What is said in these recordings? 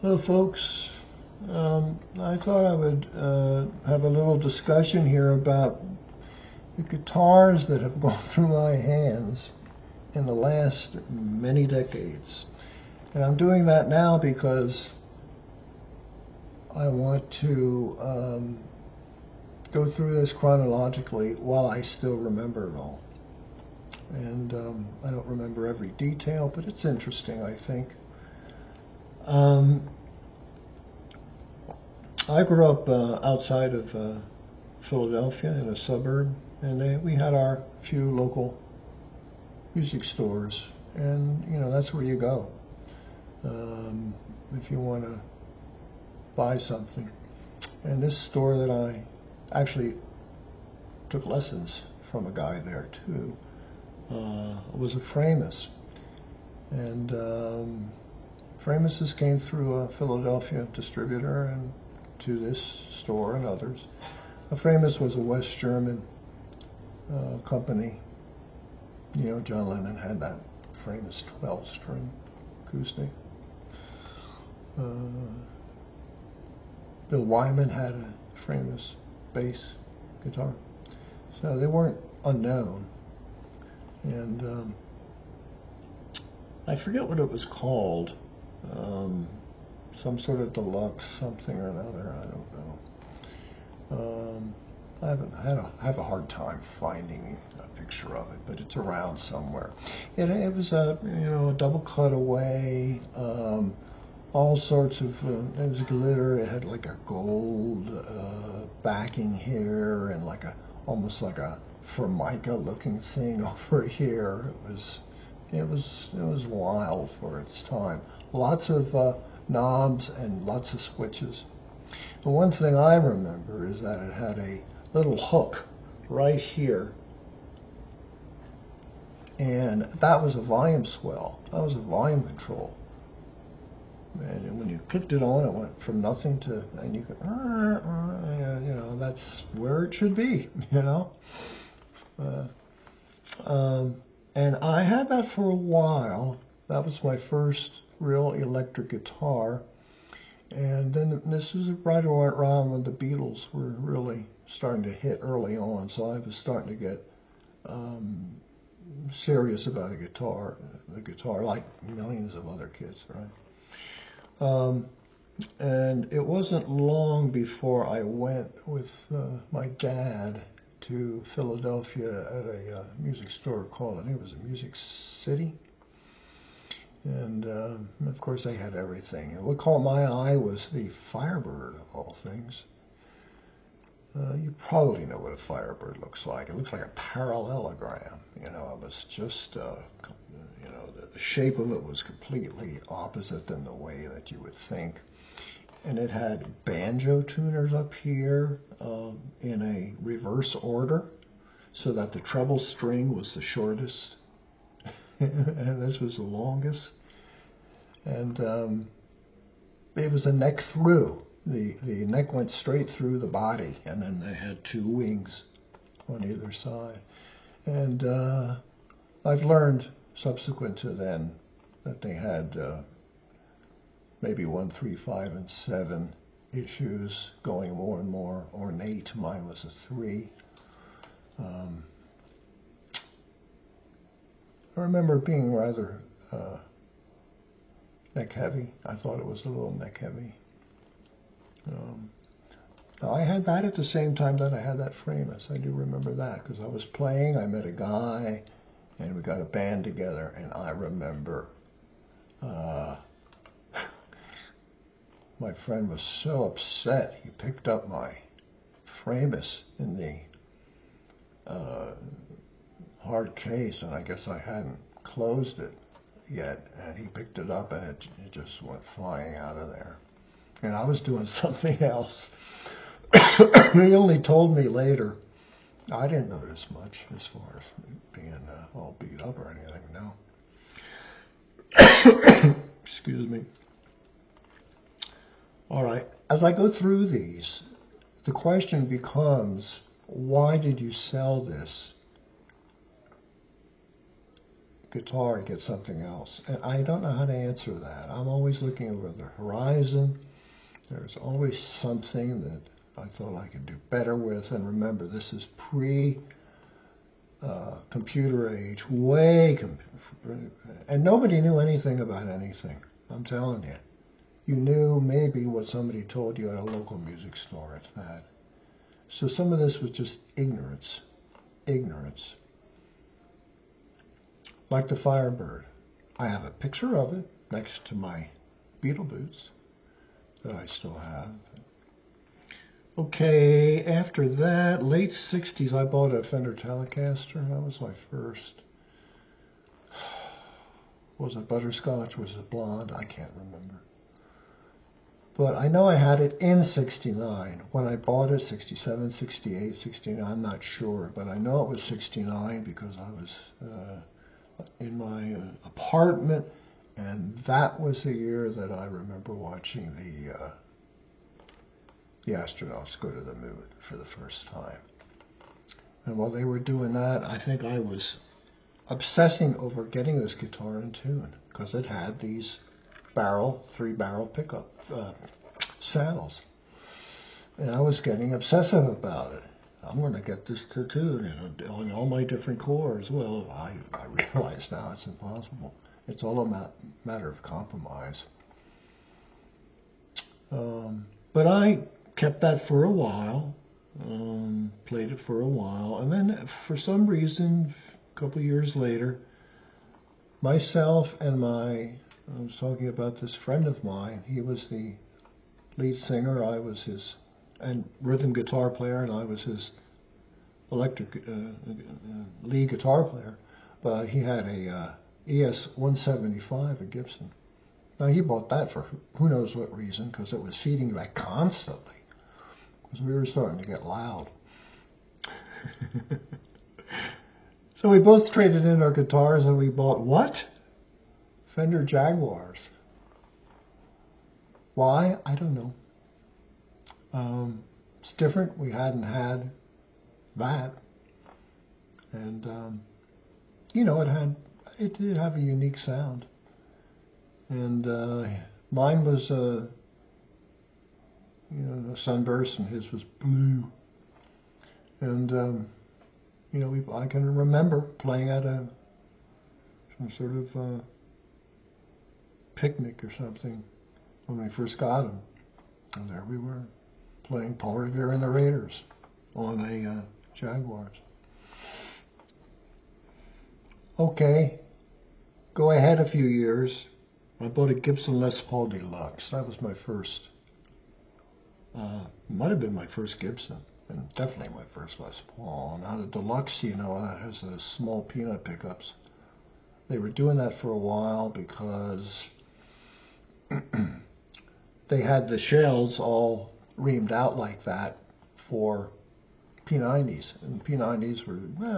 Hello, folks. I thought I would have a little discussion here about the guitars that have gone through my hands in the last many decades. And I'm doing that now because I want to go through this chronologically while I still remember it all. And I don't remember every detail, but it's interesting, I think. I grew up outside of Philadelphia in a suburb, and we had our few local music stores, and that's where you go if you want to buy something. And this store that I actually took lessons from a guy there too was a Framus, and Framis's came through a Philadelphia distributor and to this store and others. Framus was a West German company. John Lennon had that Framus 12-string acoustic. Bill Wyman had a Framus bass guitar. So they weren't unknown. And I forget what it was called. Some sort of deluxe something or another. I don't know. I have a hard time finding a picture of it, but it's around somewhere. It was a double cutaway, all sorts of. It was glitter. It had like a gold backing here and almost like a Formica looking thing over here. It was wild for its time. Lots of knobs and lots of switches. The one thing I remember is that it had a little hook right here, and that was a volume swell. That was a volume control. And when you clicked it on, it went from nothing to, and you could, that's where it should be, And I had that for a while. That was my first real electric guitar. And then this was right around when the Beatles were really starting to hit early on. So I was starting to get serious about the guitar like millions of other kids, right? And it wasn't long before I went with my dad to Philadelphia at a music store called, I think it was a Music City. And of course they had everything. And what caught my eye was the Firebird, of all things. You probably know what a Firebird looks like. It looks like a parallelogram. It was just, the shape of it was completely opposite than the way that you would think. And it had banjo tuners up here in a reverse order, so that the treble string was the shortest and this was the longest. And it was a neck through. The neck went straight through the body, and then they had two wings on either side. And I've learned subsequent to then that they had maybe 1, 3, 5, and 7 issues, going more and more ornate. Mine was a 3. I remember it being rather neck heavy. I thought it was a little neck heavy. I had that at the same time that I had that Framus. I do remember that because I was playing. I met a guy, and we got a band together. And I remember my friend was so upset. He picked up my Framus in the hard case, and I guess I hadn't closed it yet, and he picked it up, and it just went flying out of there. And I was doing something else. He only told me later. I didn't notice much as far as being all beat up or anything, no. Excuse me. All right, as I go through these, the question becomes, why did you sell this guitar and get something else? And I don't know how to answer that. I'm always looking over the horizon. There's always something that I thought I could do better with. And remember, this is pre-computer age, and nobody knew anything about anything. I'm telling you. You knew maybe what somebody told you at a local music store, if that. So some of this was just ignorance. Ignorance. Like the Firebird. I have a picture of it next to my Beatle boots that I still have. Okay, after that, late 60s, I bought a Fender Telecaster. That was my first. Was it butterscotch? Was it blonde? I can't remember. But I know I had it in 69. When I bought it, 67, 68, 69, I'm not sure. But I know it was 69 because I was in my apartment. And that was the year that I remember watching the astronauts go to the moon for the first time. And while they were doing that, I think I was obsessing over getting this guitar in tune because it had these three-barrel pickup saddles. And I was getting obsessive about it. I'm going to get this to tune on all my different chords. Well, I realize now it's impossible. It's all a matter of compromise. But I kept that for a while, played it for a while, and then for some reason, a couple years later, myself and I was talking about this friend of mine. He was the lead singer, I was his and rhythm guitar player, and I was his electric lead guitar player. But he had a ES 175, a Gibson. Now he bought that for who knows what reason, because it was feeding back constantly, because we were starting to get loud. So we both traded in our guitars, and we bought what? Fender Jaguars. Why? I don't know. It's different. We hadn't had that. And, it did have a unique sound. And mine was, a sunburst, and his was blue. And, I can remember playing at some sort of picnic or something when we first got them. And there we were, playing Paul Revere and the Raiders on a Jaguars. Okay, go ahead a few years. I bought a Gibson Les Paul Deluxe. That was my first, might have been my first Gibson, and definitely my first Les Paul. Now the Deluxe, that has those small peanut pickups. They were doing that for a while because they had the shells all reamed out like that for P90s. And P90s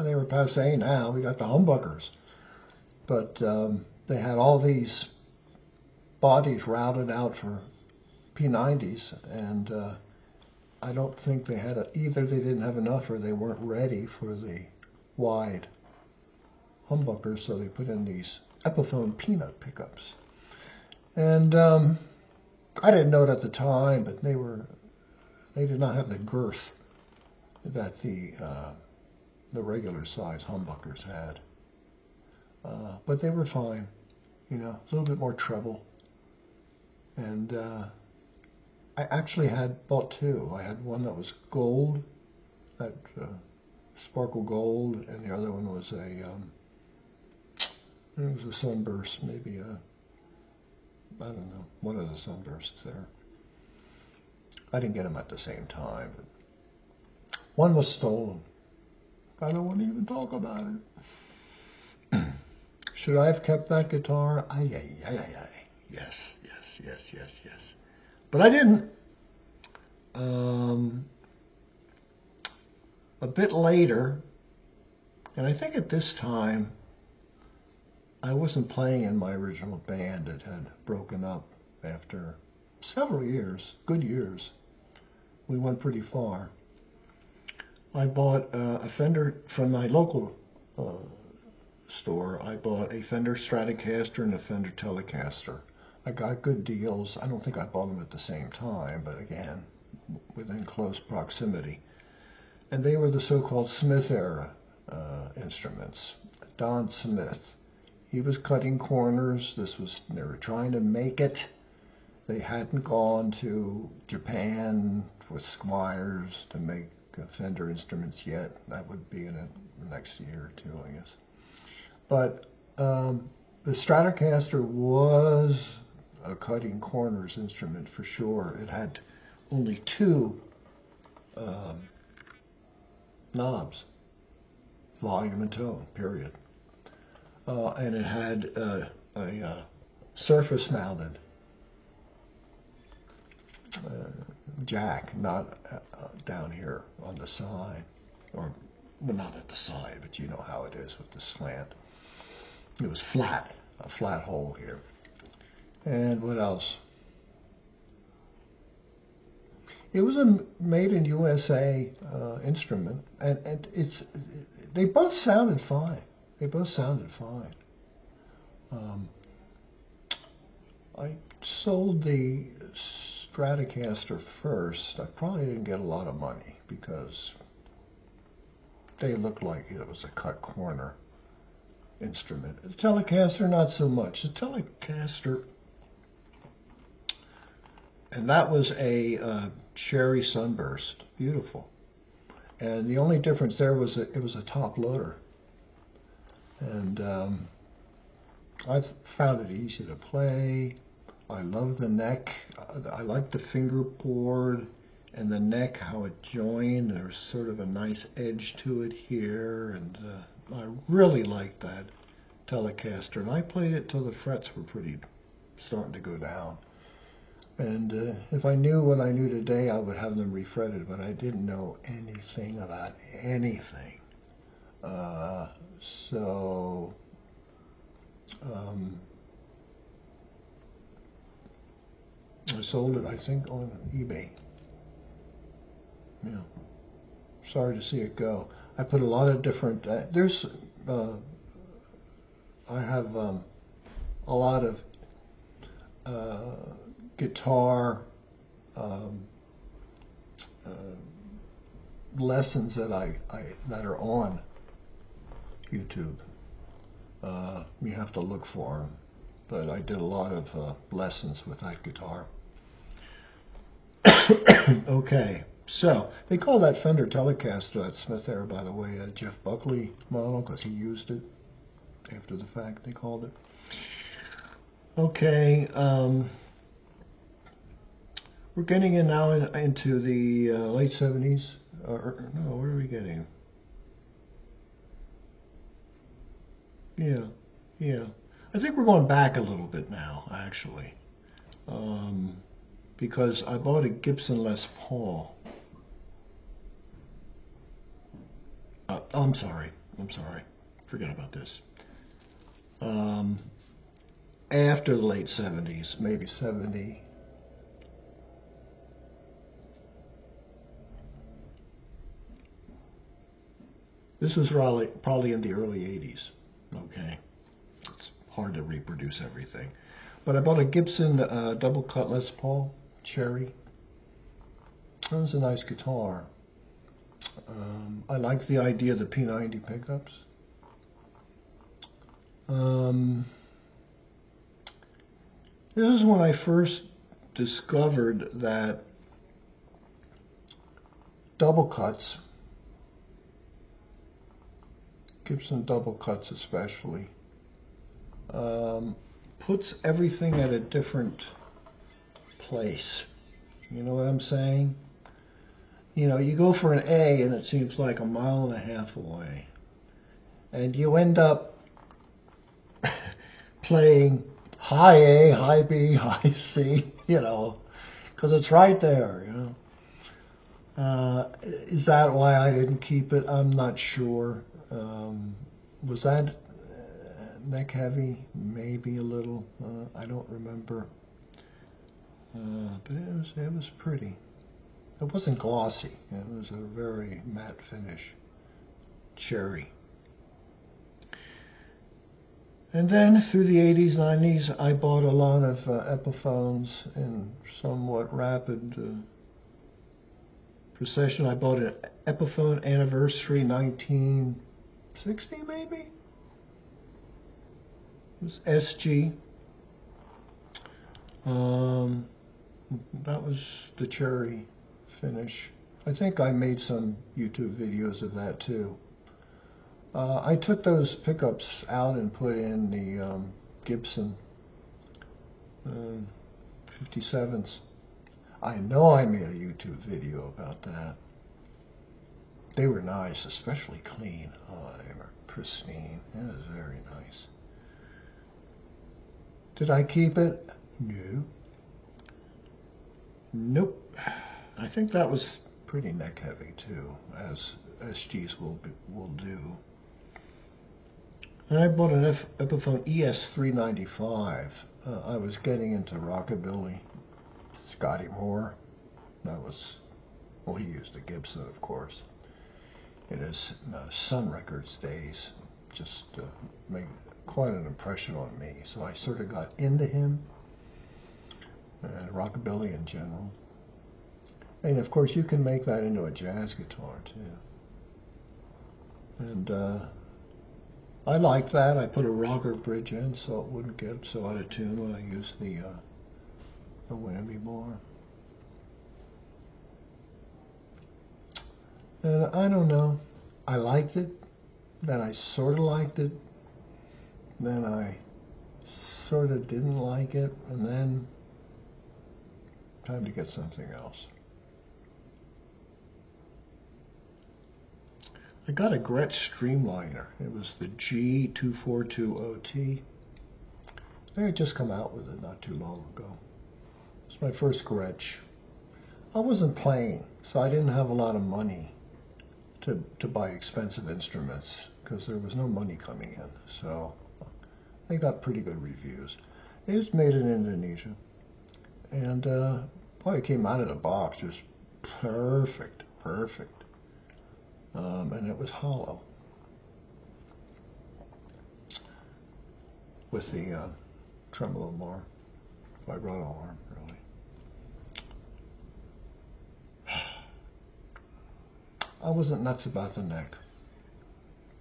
they were passé now. We got the humbuckers. But they had all these bodies routed out for P90s, and I don't think they had either they didn't have enough or they weren't ready for the wide humbuckers, so they put in these Epiphone peanut pickups. And I didn't know it at the time, but they did not have the girth that the regular size humbuckers had. But they were fine, a little bit more treble. And I actually bought two. I had one that was gold, that sparkle gold, and the other one was it was a sunburst, maybe I don't know, one of the sunbursts there. I didn't get them at the same time. But one was stolen. I don't want to even talk about it. Should I have kept that guitar? Yes. But I didn't. A bit later, and I think at this time, I wasn't playing in my original band. It had broken up after several years, good years. We went pretty far. I bought a Fender from my local store, I bought a Fender Stratocaster and a Fender Telecaster. I got good deals. I don't think I bought them at the same time, but again, within close proximity. And they were the so-called Smith era instruments. Don Smith. He was cutting corners. They were trying to make it. They hadn't gone to Japan with Squiers to make Fender instruments yet. That would be in the next year or two, I guess. But the Stratocaster was a cutting corners instrument for sure. It had only two knobs, volume and tone, period. And it had a surface-mounted jack, not down here on the side, or well, not at the side, but you know how it is with the slant. It was flat, a flat hole here. And what else? It was a made in USA instrument, and they both sounded fine. They both sounded fine. I sold the Stratocaster first. I probably didn't get a lot of money because they looked like it was a cut corner instrument. The Telecaster, not so much. The Telecaster, and that was a Cherry Sunburst, beautiful. And the only difference there was that it was a top loader. And I found it easy to play. I love the neck. I like the fingerboard and the neck, how it joined. There's sort of a nice edge to it here, and I really liked that Telecaster. And I played it till the frets were starting to go down. And if I knew what I knew today, I would have them refretted, but I didn't know anything about anything. So I sold it, I think, on eBay. Yeah. Sorry to see it go. I put a lot of different, I have a lot of guitar lessons that that are on YouTube. You have to look for them, but I did a lot of lessons with that guitar. Okay, so they call that Fender Telecaster, that Smith era, by the way, a Jeff Buckley model, because he used it after the fact, they called it. Okay, we're getting in now into the late 70s. No, what are we getting? Yeah. I think we're going back a little bit now, actually, because I bought a Gibson Les Paul. I'm sorry. Forget about this. After the late 70s, maybe 70. This was probably in the early 80s. Okay. It's hard to reproduce everything. But I bought a Gibson double cut Les Paul Cherry. That was a nice guitar. I like the idea of the P90 pickups. This is when I first discovered that double cuts, Gibson double cuts especially, puts everything at a different place. You know what I'm saying? You know, you go for an A and it seems like 1.5 miles away. And you end up playing high A, high B, high C, you know, because it's right there, you know. Is that why I didn't keep it? I'm not sure. Was that neck heavy? Maybe a little. I don't remember. But it was pretty. It wasn't glossy. It was a very matte finish. Cherry. And then through the 80s, 90s, I bought a lot of Epiphones in somewhat rapid procession. I bought an Epiphone Anniversary 1960, maybe? It was SG. That was the cherry finish. I think I made some YouTube videos of that too. I took those pickups out and put in the Gibson 57s. I know I made a YouTube video about that. They were nice, especially clean. Oh, they were pristine. It was very nice. Did I keep it? No. Nope. I think that was pretty neck heavy too, as SGs will do. And I bought an Epiphone ES395. I was getting into rockabilly. Scotty Moore. That was, well, he used a Gibson, of course. In his Sun Records days, just made quite an impression on me. So I sort of got into him and rockabilly in general. And of course, you can make that into a jazz guitar too. And I liked that. I put a rocker bridge in so it wouldn't get so out of tune when I used the whammy bar. And I don't know. I liked it. Then I sort of liked it. Then I sort of didn't like it. And then time to get something else. I got a Gretsch Streamliner. It was the G242OT. They had just come out with it not too long ago. It was my first Gretsch. I wasn't playing, so I didn't have a lot of money to buy expensive instruments because there was no money coming in. So they got pretty good reviews. It was made in Indonesia. And boy, it came out of the box just perfect. And it was hollow with the tremolo bar, vibrato arm, really. I wasn't nuts about the neck.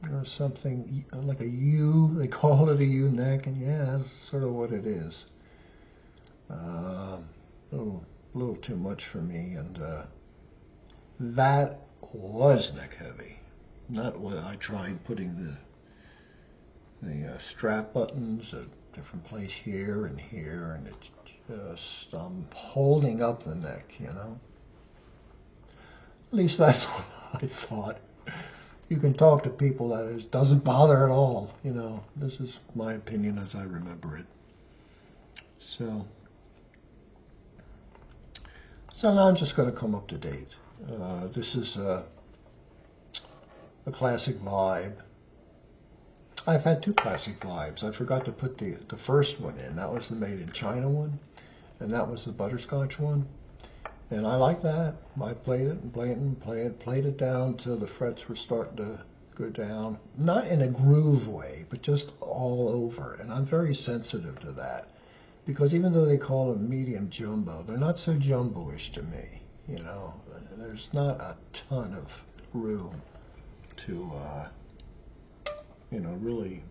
There was something like a U, they call it a U neck, and yeah, that's sort of what it is. A little too much for me, and that was neck heavy. Not what I tried putting the strap buttons at different place here, and it's just holding up the neck, you know. At least that's what I thought. You can talk to people that it doesn't bother at all, you know. This is my opinion as I remember it. So now I'm just going to come up to date. This is a classic vibe. I've had two classic vibes. I forgot to put the first one in. That was the Made in China one, and that was the butterscotch one. And I like that. I played it and played it down till the frets were starting to go down. Not in a groove way, but just all over. And I'm very sensitive to that. Because even though they call them medium jumbo, they're not so jumbo-ish to me. You know, there's not a ton of room to, you know, really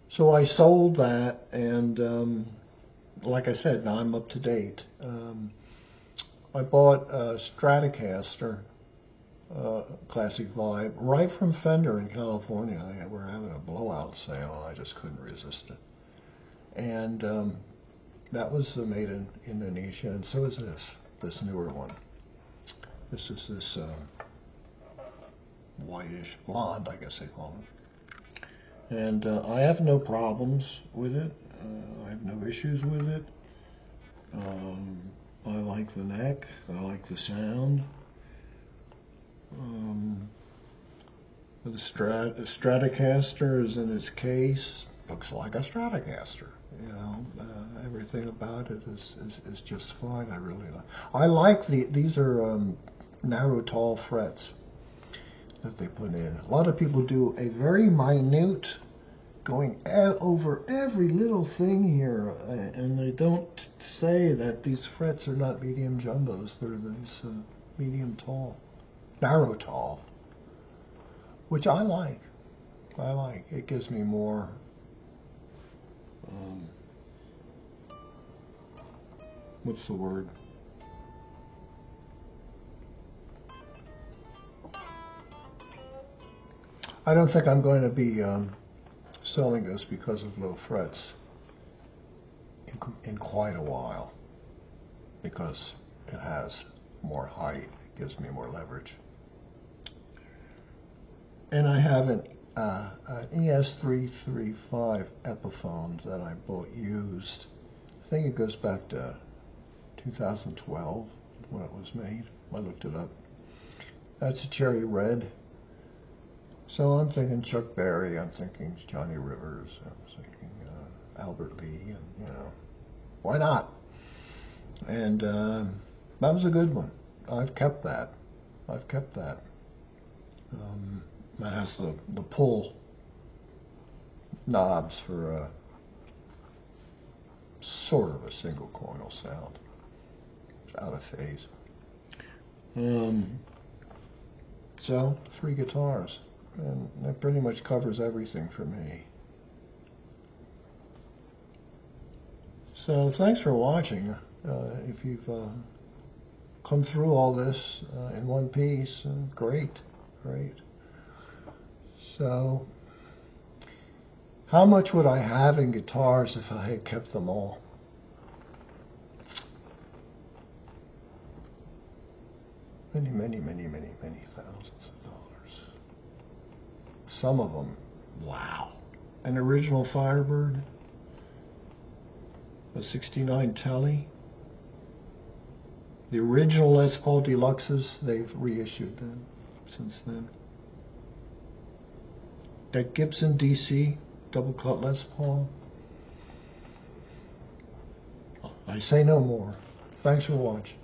so I sold that, and like I said, now I'm up to date. I bought a Stratocaster classic vibe right from Fender in California. They were having a blowout sale, and I just couldn't resist it. And that was made in Indonesia, and so is this newer one. This is this whitish blonde, I guess they call it. And I have no problems with it. I have no issues with it. I like the neck. I like the sound. The Stratocaster is in its case. looks like a Stratocaster. You know, everything about it is just fine. I really like. I like these are narrow tall frets that they put in. A lot of people do a very minute, going over every little thing here, and they don't say that these frets are not medium jumbos. They're these medium tall, narrow tall, which I like. I like. It gives me more. What's the word? I don't think I'm going to be selling this because of low frets in quite a while, because it has more height. It gives me more leverage. And I have an ES335 Epiphone that I bought used. I think it goes back to 2012 when it was made. I looked it up. That's a cherry red. So I'm thinking Chuck Berry, I'm thinking Johnny Rivers, I'm thinking Albert Lee, and you know, why not? And that was a good one. I've kept that. That has the pull knobs for sort of a single coil sound. It's out of phase. So 3 guitars, and that pretty much covers everything for me. So thanks for watching. If you've come through all this in one piece, great. So how much would I have in guitars if I had kept them all? Many thousands of dollars. Some of them, wow. An original Firebird, a 69 Tele. The original Les Paul Deluxes, they've reissued them since then. That Gibson DC double cut Les Paul. I say no more. Thanks for watching.